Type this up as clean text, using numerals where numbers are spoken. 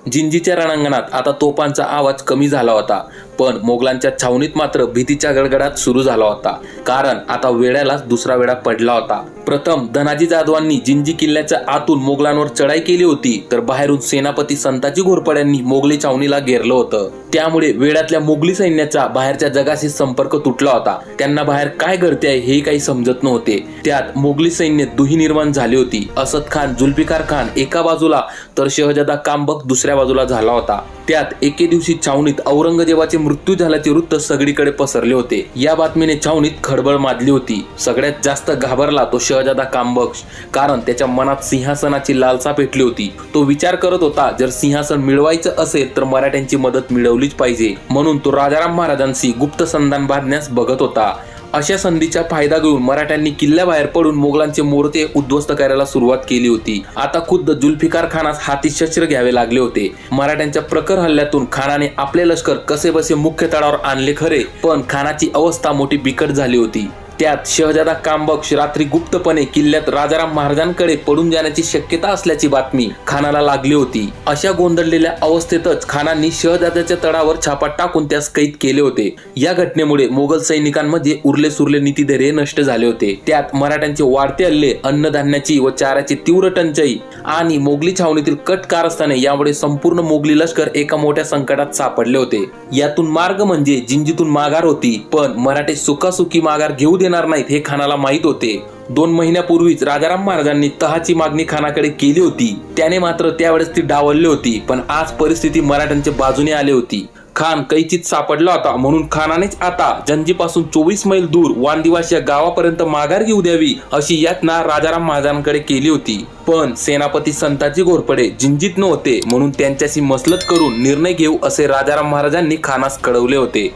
जिंजीच्या रणांगणात आता तोफांचा आवाज कमी झाला होता, पण मोगलांच्या छावणीत मात्र भीतीच्या गडगडाट सुरू झाला होता। कारण आता वेड्यालाच दुसरा वेढा पडला होता। प्रथम धनाजी जाधवांनी जिंजी किल्ल्याच्या आतून मोगलांवर चढाई केली होती, तर बाहेरून सेनापती संताजी घोरपड्यांनी मोगली छावणीला घेरलं होतं। त्यामुळे वेढ्यातल्या मोगली सैन्याचा बाहेरच्या जगाशी संपर्क तुटला होता। त्यांना बाहेर काय घडते आहे हे काही समजत नव्हते। त्यात मोगली सैन्यात दुही निर्माण झाली होती। असद खान, जुल्फिकार खान एका बाजूला तर शहजादा कांबक दुसऱ्या बाजूला झाला होता। त्यात एके दिवशी छावणीत औरंगजेबाचे मृत्यू झाल्याचे वृत्त सगळीकडे पसरले होते। या बातमीने छावणीत खळबळ माजली होती। सगळ्यात जास्त घाबरला तो शहजादा कांबक, कारण त्याच्या मनात सिंहासनाची लालसा पेटली होती। तो विचार करत होता, जर सिंहासन मिळवायचं असेल तर मराठ्यांची मदत मिळवलीच पाहिजे, म्हणून तो राजाराम महाराजांशी गुप्त संधान बांधण्यास बघत होता। अशा संधीचा फायदा घेऊन मराठ्यांनी किल्ल्याबाहेर पडून मोगलांचे मोर्चे उद्ध्वस्त करायला सुरुवात केली होती। आता खुद्द जुल्फिकार खानास हाती शस्त्र घ्यावे लागले होते। मराठ्यांच्या प्रखर हल्ल्यातून खानाने आपले लष्कर कसेबसे मुख्य तळावर आणले खरे, पण खानाची अवस्था मोठी बिकट झाली होती। त्यात शहजादा कांबक रात्री गुप्तपणे किल्ल्यात राजाराम महाराजांकडे पडून जाण्याची शक्यता असल्याची बातमी खानाला लागली होती। अशा गोंधळलेल्या अवस्थेतच खानांनी शहजाद्याच्या तळावर छापा टाकून त्यास कैद केले होते। या घटनेमुळे मोगल सैनिकांमध्ये उरले सुरले नीतिधैर्य नष्ट झाले होते। त्यात मराठ्यांचे वाढते हल्ले, अन्नधान्याची व चाऱ्याची तीव्र टंचाई आणि मोगली छावणीतील कट कारस्थाने यामुळे संपूर्ण मोगली लष्कर एका मोठ्या संकटात सापडले होते। यातून मार्ग म्हणजे जिंजीतून माघार होती, पण मराठे सुखासुखी माघार घेऊ देणार नाहीत हे खानाला माहित होते। 2 महिन्यापूर्वीच राजाराम महाराजांनी तहाची मागणी खानाकडे केली होती। त्याने मात्र त्यावेळेस ती डावलली होती, पण आज परिस्थिती मराठ्यांच्या बाजूने आली होती। खान कैचीत सापडला होता, म्हणून खानानेच आता जंजीपासून 24 मैल दूर वांदिवास या गावापर्यंत माघार घेऊ द्यावी अशी यातना राजाराम महाराजांकडे केली होती। पण सेनापती संताजी घोरपडे जिंजीत नव्हते, म्हणून त्यांच्याशी मसलत करून निर्णय घेऊ असे राजाराम महाराजांनी खानास कळवले होते।